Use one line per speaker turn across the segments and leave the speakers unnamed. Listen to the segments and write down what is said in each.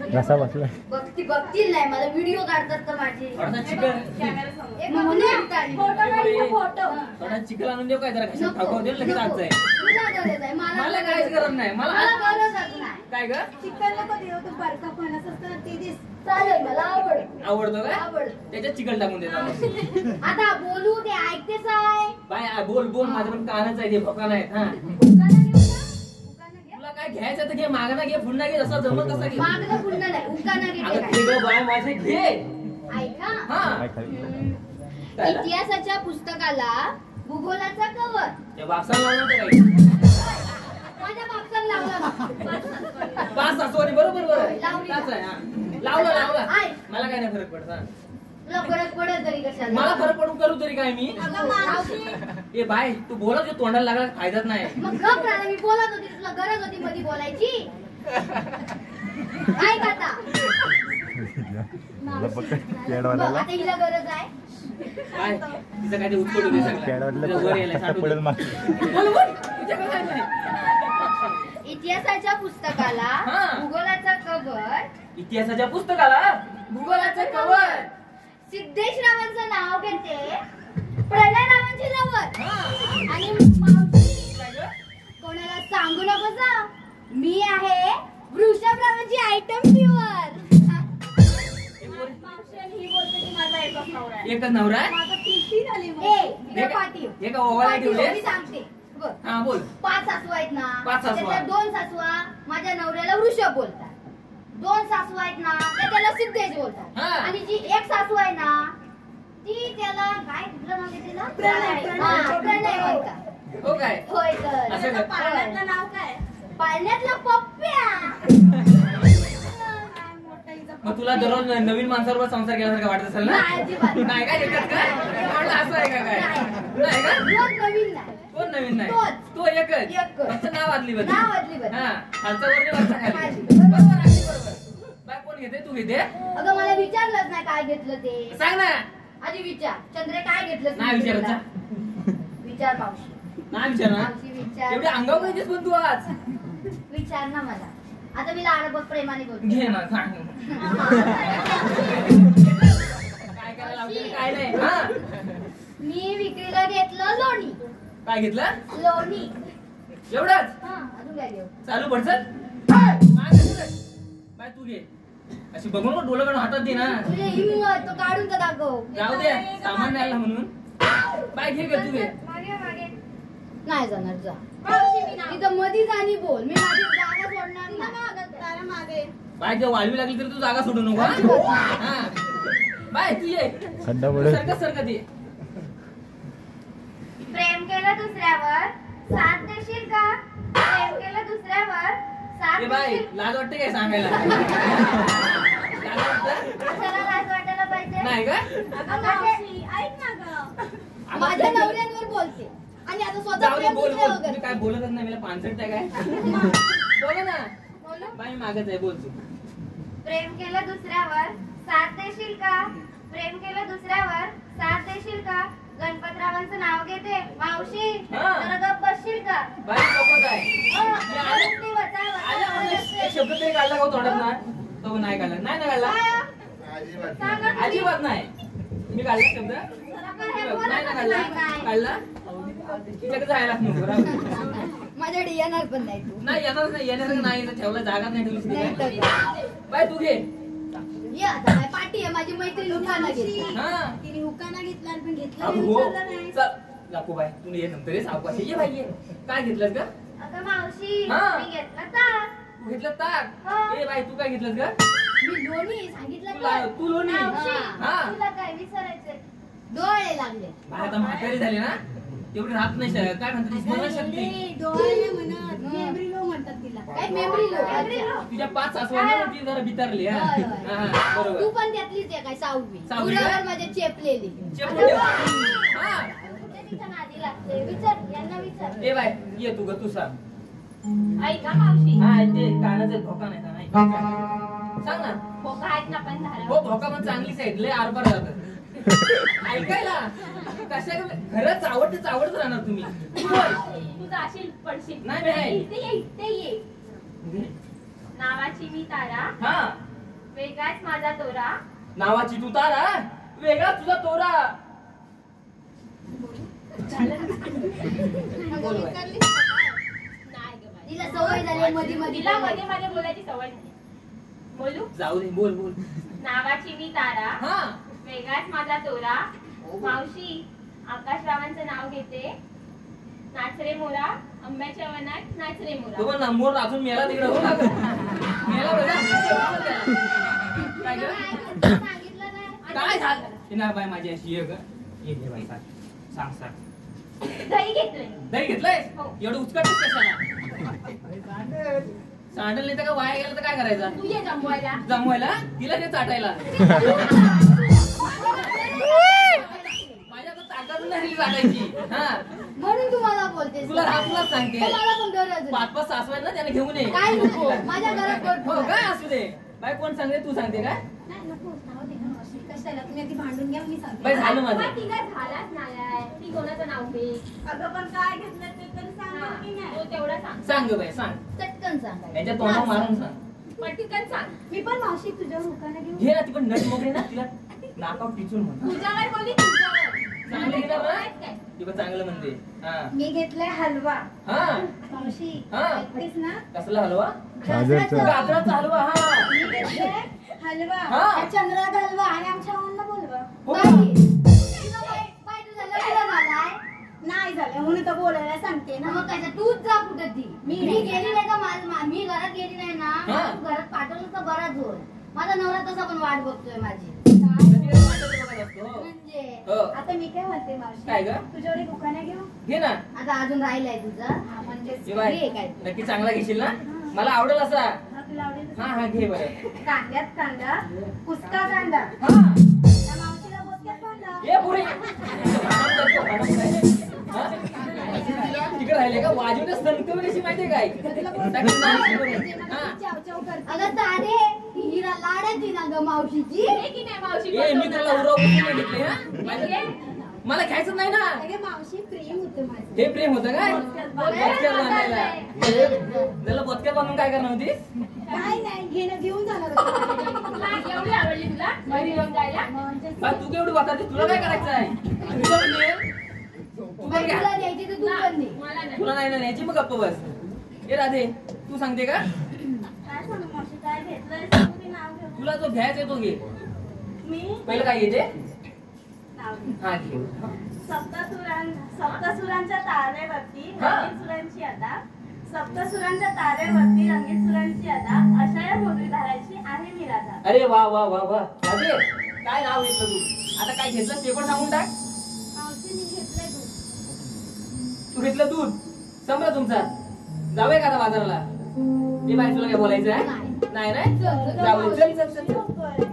कसा बसला
बघतील नाही मला व्हिडिओ काढतात तर माझे
थोडा चिकन आणून देऊ काय जरा कशात ठाकू देऊ लगेच आज आहे मला काहीच गरज नाही मला काय ग
चिकन नको देऊ तू बरका फणस असतं ते दिस चालेल मला
आवडतो काय त्याच्यात चिकन टाकून देतो
आता बोलू ते ऐकतेच आहे
बाय बोल बोल माझं पण कानच आहे ते भोका नाही हा तुला काय घ्यायचं तर घे मागणं घे पुन्हा घे जसं जमत तसा घे
मागणं पुन्हा नाही उकाना घे
अगं ते बाय माझे घे
ऐका
हा
इतिहासाच्या पुस्तकाला भूगोलाचा कवर
त्या बापसाला लावलं होतं काय
माझ्या बापसाला लावला
पाच असवानी बरोबर लावला मला काय नाही फरक पडत
तुला फरक पडत तरी कशाला
मला फरक पडून करू तरी काय मी ए बाय तू बोला तुझ्या तोंडाला लागला फायदाच नाही
मग गप राहा मी बोलत होती तुला गरज होती मध्ये बोलायची काय आता आता हिला गरज आहे
काय तिचं काय ते उत्पड दे सगळं
इतिहासाच्या पुस्तकाला भूगोलाचा कवर
इतिहासाच्या पुस्तकाला भूगोलाचं कवर
सिद्धेश रावांचं नाव घेते प्रणय रावांची लवर आणि मावशी कोणाला सांगू नको जा मी आहे वृषभ रावांची आयटम प्युअर ही बोलते की माझा एकच नवरा आहे
एकच नवरा
माझा तीन आली
हे का ओवाळा ठेवले
मी सांगते
हा बोल
5 सासू आहेत ना
5 सासू
त्याच्यात 2 सासू माझ्या नवऱ्याला वृषभ बोलतात 2 सासू आहेत ना त्याला सिद्धेश बोलतात आणि जी एक सासू आहे ना ती त्याला काय कुठलं नाव घेते ना प्रणय बोलतात
हो काय
होय तर
असं
पाळण्यातलं नाव काय पाळण्यातला पप्प्या
मग तुला दररोज नवीन माणसाबरोबर संसार केल्यासारखं वाटत असेल ना नाही काय एकच काय असं आहे का काय नाही का
नवीन नाही
कोण नवीन नाही तो एकच फक्त नाव आदली बदली हा खालचा वरती वरचा खाली बरोबर बाय कोण घेते तू घेते
अगं मला विचारलंच नाही काय घेतलं ते
सांग ना
आधी विचार चंद्रे काय घेतलं
नाही विचारायचा
विचार मावशी
नाही विचार ना
मावशी विचार
एवढी अंगावर पाहिजेस पण तू आज
विचार ना मला आता मी लाडबग प्रेमाने बोलते
घे ना सांग काय करायला लावते काय नाही हा
मी विक्रीला घेतलं लोणी
काय घेतलं
लोणी
एवढंच
अजून काय घेऊ
चालू पडचल बाय तू घे अशी बघून मग डोळं काढून हातात दे ना
तुझे हिम्मत तो काढून तर दाखव
जाऊ दे सामान नाही आला म्हणून बाय घे तू घे
नाही जाणार जा इथं मधी जाणी बोल मी माझी जागा सोडणार नाही
बाय जर वाळवी लागली तरी तू जागा सोडू नको हा बाय तू ये सरकत ये
प्रेम केलं दुसऱ्यावर साथ देशील का प्रेम केलं दुसऱ्यावर साथ
बाय
देशील
लाज वाटते काय सांगायला
कशाला लाज वाटायला पाहिजे
नाही का
ऐक ना ग माझ्या नवऱ्यांवर बोलते आणि आता स्वतः
जाऊ दे
प्रेम
बोल
दुसऱ्यावर
बोल तुम्ही काय बोलतच नाही मला पानसट आहे काय बोला ना बाई मागत आहे बोल तू
प्रेम केलं दुसऱ्यावर साथ देशील का प्रेम केलं दुसऱ्यावर साथ देशील का गणपतरावांचं नाव घेते मावशी जरा गप्प बसशील का
बाई गप्पच आहे शब्द तरी काढला का तोंडात ना तो नाही काढला नाही ना काढला अजिबात नाही मी काढला शब्द नाही ना काढला काढला जायला
माझ्याकडे येणार पण नाही तू
नाही येणार नाही येणार नाही ठेवला जागा नाही ठेवली बाय तू घे
ये आता काय पार्टी आहे माझी मैत्रीण हुकाना घेतली तिने हुकाना घेतला पण घेतला
जापू बाय तू ये नंतर ये सावकाश ये बाई ये काय घेतलंस का
अगं मावशी मी घेतला ताक
तू घेतलं ताक ए बाई तू काय घेतलंस का
मी लोणी सांगितलं
तू लोणी
तुला काय विचारायचंय डोळे लागले
बाय आता म्हातारी झाली ना तेवढी राहत नाही काय म्हणतात स्मरणशक्ती
डोळे म्हणत मेमरी लो म्हणतात तिला काय मेमरी लो
तुझ्या 5 सासवांना ती जरा बितारली बरोबर
तू पण त्यातलीच आहे काय साववी
तुझ्यावर
माझ्या चेपलेली विचार यांना विचार
ए बाय ये तू ग तू सांग
ऐका मावशी
हा ते कानाचे धोका नाही का नाही सांग ना
भोका आहेत ना पण धारा
हो भोका पण चांगलीच आहेत लय आरपार जातात ऐकायला कशा खरंच आवडत राहणार तुम्ही
तू जाशील पडशील
नाही
ते ये नावाची मी तारा
हा
वेगळाच माझा तोरा
नावाची तू तारा वेगळा तुझा तोरा. बोल बाई.
तिला सवय झाली मध्ये मध्ये
तिला मध्ये मध्ये बोलायची सवय झाली. बोलू?
जाऊ दे बोल बोल.
नावाची मी तारा
हा
वेगळाच माझा तोरा मावशी आकाशरावांचं नाव घेते नाच रे मोरा आंब्याच्या वनात नाच रे
तो
मोरा.
पण नंबर अजून मेला तिकडे हो ना गं. मेला बघा. काय गं?
सांगितलं नाही.
काय झालं ते ना बाई माझी अशी आहे गं. ये घे बाई सांग सांग सांग.
दही घेतलंय.
दही घेतलंय
हो.
एवढं उचकटच कशाला. सांडल नाही तर का वाया गेलं तर काय करायचं.
तू ये जमवायला.
जमवायला तिला ते चाटायला. माझ्या तर ताकद नाही चाटायची. हा
म्हणून तुम्हाला बोलते
तुला तुलाच सांगते.
मला पण गरज
पाच पाच सासू आहेत ना त्याने घेऊन ये.
काय नको माझ्या घरात
हो
भरपूर
काय असू दे बाई. कोण सांगते तू सांगते काय.
नाही नको नाव दे ना मावशी. कशाला तुम्ही आधी भांडून घ्या मी सांगते.
बाई झालं माझं.
पण तिला झालाच नालाय. ती कोणाचं नाव घे.
अगं पण काय घेतलं ते तरी सांगा की नाही.
तो तेवढा सांग.
सांग गं बाई सांग.
चटकन सांगा.
यांच्या तोंडावर मारून सांग.
पटकन सांग.
मी पण मावशी तुझ्या हुकाने घेऊन
घे ना ती पण नट मोकळी ना तिला नाकावर टिचून म्हण.
तुझ्यावर बोलली तुझ्यावर.
चांगलं घेणार ना
काय?
ती पण चांगलं म्हणते. हा
मी घेतलाय हलवा.
हा
मावशी
हा.
ऐकतेस ना
कसला हलवा.
गाजराचा.
गाजराचा हलवा. हा
मी घेतलाय हलवा
हा.
त्या चंद्राचा हलवा आणि आमच्या अण्णांना बोलवा.
हो.
बाई तुझं लग्न झालाय नाही झालं म्हणून तर बोलायला सांगते ना. मग कशा तूच जा कुठे ती. मी गेली नाही का मी घरात गेली नाही ना
हा.
तू घरात पाठवलं तर बराच होईल. माझा नवरा तसा पण वाट बघतोय माझी.
तिला वाटत बघत असतो.
म्हणजे
हो.
आता मी काय म्हणते मावशी
काय ग
तुझ्यावर एक उखाणा घेऊ.
घे ना.
आता अजून राहिलाय तुझं म्हणजे
घे बाई.
घे काय
नक्की चांगला घेशील ना. मला आवडेल असा.
हा, तुला आवडेल
हा हा घे बरं.
कांद्यात कांदा कुसका कांदा
हा
त्या मावशीला बोलक्यात कांदा.
ये पुढे. तिकडे राहिले का वाजवणे संकवण्याची माहितीये काय.
अगं तारे ही लाडाची ना ग मावशीची.
हे की नाही मावशी
ए मी तुला
बसवलं?
उरव घेतले हा.
म्हणजे?
मला घ्यायचं नाही ना.
अगे मावशी प्रेम होतं माझं.
हे प्रेम होतं काय. बोचक्यात बांधायला. त्याला बोचक्यात बांधून काय करणार होतीस.
काय नाही घेणं घेऊन जाणार होतं.
तुला एवढी आवडली तुला घरी घेऊन जायला.
बा, तू केवढी वाटायची तुला काय करायचं आहे. तुला पण दे. तू पण घ्या.
तुला द्यायची तर तू पण दे.
मला नाही.
तुला नाही ना न्यायची मग गप्प बस. ए राधे तू सांगते का.
काय सांगू मावशी काय घेतलंय सांगू की नाव घेऊ.
तुला जो घ्यायचा तो घे.
मी
पहिलं काय घेते.
नाव घेऊ.
हा घे.
सप्तसुरांच्या तारेवरती
हा.
रंगीत सुरांची अदा. सप्तसुरांच्या तारेवरती रंगीत सुरांची अदा. अशा या धरायची आहे मी राधा.
अरे वा वा वा वा राधे काय नाव घेतलं तू. आता काय घेतलं ते पण सांगून टाक.
मावशी मी घेतलंय दूध.
तू घेतलं दूध. संपला तुमचा. जाऊया का आता बाजाराला. हे बाई तुला काय बोलायचं आहे. नाही नाही जाऊ चल चल चल चल.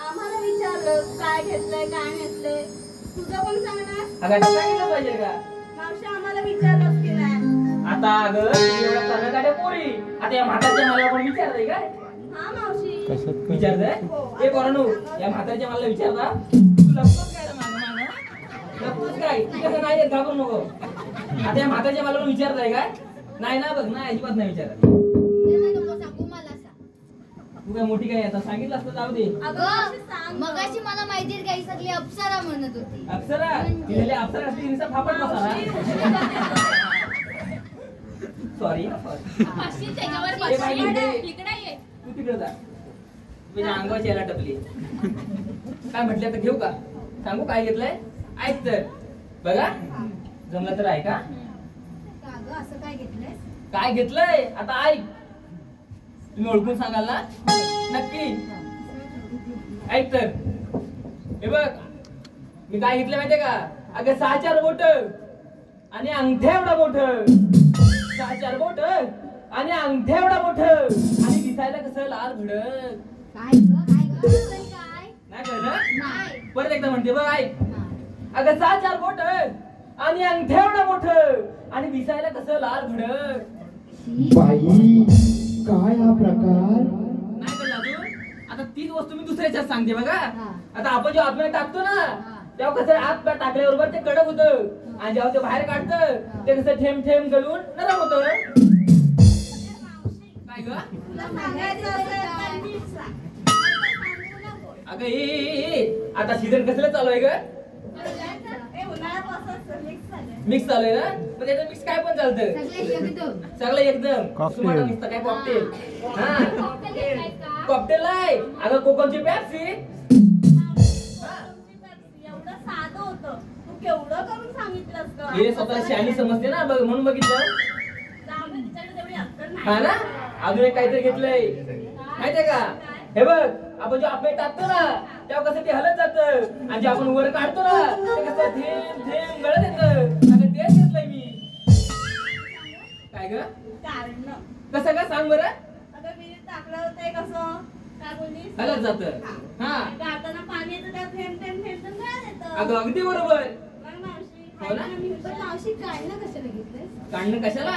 आम्हाला विचारलं काय घेतलंय काय घेतलंय तुझं पण सांगणार.
अगं सांगितलं पाहिजे का.
मावशी आम्हाला विचारलंच की नाही.
आता अगं एवढ्या कर्नाटकाच्या पोरी आता या म्हातारच्या मला पण विचारताय काय.
हा मावशी
विचारताय. हे पोरांनो या म्हातारच्या मला विचारता तू लपतोस काय रे मागं मागं. लपतोस काय तू कसं नाही येत घाबरू नको. आता या म्हातारच्या मला पण विचारताय काय. नाही ना बघ ना अजिबात नाही विचारत.
सांगू मला सांग.
तू काय मोठी काय आता सांगितलं असतं जाऊ दे.
अगं मगाशी मला माहिती आहे काही सगळी अप्सरा म्हणत होती.
अप्सरा तिने अप्सरा असते तिचा फापट बसा. सॉरी
पाचशे त्याच्यावर
ए बाई,
पाचशे.
इकडे-
इकडे ये.
तू तिकडे जा. तुझ्या अंगाची याला टपली. काय म्हटलं तर घेऊ का. सांगू काय घेतलंय. ऐक तर बघा जमलं तर ऐका.
अगं असं काय घेतलंय.
काय घेतलंय आता ऐक. तुम्ही ओळखून सांगाल ना नक्की. ऐक तर हे बघ मी काय घेतलं माहितीये का. अगं 6-4 बोट आणि अंगठ्या एवढा बोट. 6-4 बोट आणि अंगठ्या एवढा बोट आणि दिसायला कसं लाल भडक.
काय ग काय ग काय
नाही कळलं.
नाही.
परत एकदा म्हणते बघ ऐक. अगं 6-4 बोट आणि अंगठ्या एवढा बोट आणि आणि दिसायला कसं लाल भडक.
बाई काय हा प्रकार?
नाही कळलं अजून? आता तीच वस्तू मी दुसऱ्याच्यात सांगते बघा.
हा.
आता आपण जेव्हा आतमध्ये टाकतो ना तेव्हा कसं आत टाकल्याबरोबर ते कडक होतं आणि जेव्हा ते बाहेर काढतं ते कसं थेंब थेंब गळून नरम होतं. काय ग अगं ए आता सीझन कसलं चालू आहे ग? मिक्स चालू आहे ना. मग त्याचं मिक्स काय पण चालतं सगळं एकदम तुम्हाला नुसतं काय कॉकटेल. हा कॉकटेल आहे अगं कोकमची पेप्सी. हे स्वतःला शहाणी समजते ना बघ म्हणून बघितलं. हा ना अजून एक काहीतरी घेतलंय माहितीये का? हे बघ आपण जे आपले टाकतो ना तेव्हा कसं ते हलत जातं आणि जे आपण वर काढतो ना ते कसं थेंब थेंब गळत येतं. अगं तेच घेतलंय मी. काय ग कसं का सांग बरं? हलत जातं. हा अगं अगदी बरोबर. हो ना काढणं कशाला?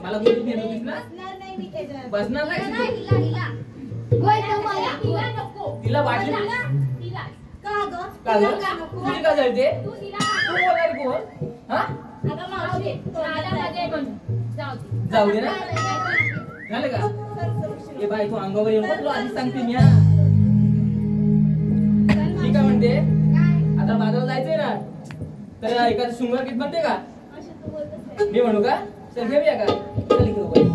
मला कोणी नेत होतीस ना? बसणार नाही तिला वाटली का ग? तुझी का जळते? तू बोलणार कोण? हा जाऊ दे ना. झालं का? ए बाई तू अंगावर येऊन तुला आधी सांगते मी. ठीक आहे म्हणते आता बाजारात जायचंय ना तर एखादं शृंगार गीत म्हणते का? मी म्हणू का? चल घेऊया का? चल घेऊ बाई.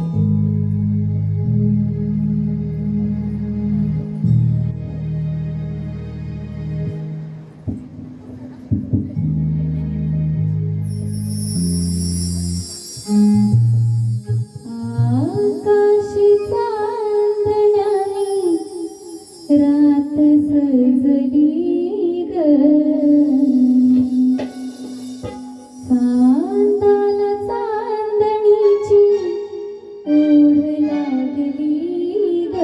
आकाशी चांदण्याने रात सजली ग. चांदाला चांदणीची ओढ लागली ग.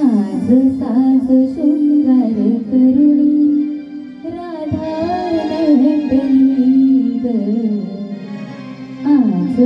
आज साज शृंगार करुणी राधा दंडली ग. आज